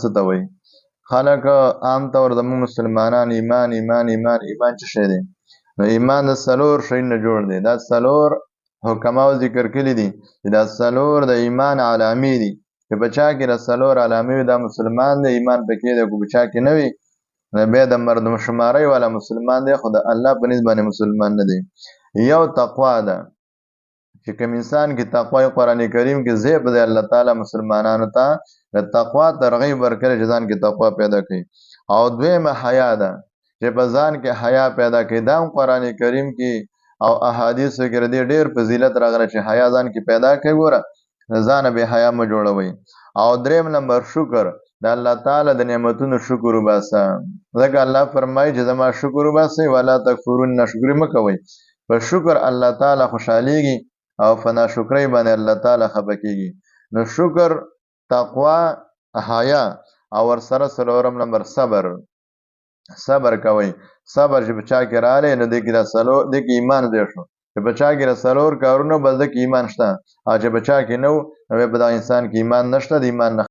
څه ته وایي؟ خلک عام طور زموږ مسلمانان ایمان ایمان ایمان ایمان څه شی دی؟ نو ایمان د څلور شیونو نه جوړ دی. دا څلور حکماو ذکر کړي دي چې دا څلور د ایمان علامې دي. چې په چا کې د څلور علامې وي دا مسلمان دی، ایمان پکې دی. که په چا کې نه وي نو بیا د مردم شمارۍ والا مسلمان دی، خو د الله په نسبت باندې مسلمان نه دی. یو تقوا ده چې کوم انسان کې تقوا قرآن کریم کې ځای په ځای الله تعالی مسلمانانو ته د تقوا ترغیب ورکړي چې ځان کې تقوا پیدا کړي. او دویمه حیا ده چې په ځان کې حیا پیدا کړي. دا هم قرآن کریم کې او احادیثو کې د ډېر فضیلت راغلی چې حیا ځان کې پیدا کړي. ګوره ځان بې حیا مه جوړوئ. او دریم نمبر شکر، د الله تعالی د نعمتونو شکر وباسه. ځکه الله فرمایي چې زما شکر وباسئ ولا تکفرون، ناشکري مه کوئ. په شکر الله تعالی خوشحالیږي او په ناشکرۍ باندې الله تعالی خفه کېږي. نو شکر، تقوا، حیا او ورسره څلورم نمبر صبر. صبر کوئ. صبر چې په چا کې راغلی نو دې کې ایمان ځای شو. چې په چا کې د څلور کارونه بس ده کې ایمان شته، او چې په چا کې نه و نو بیا په دغه انسان کې ایمان نشته، د ایمان نه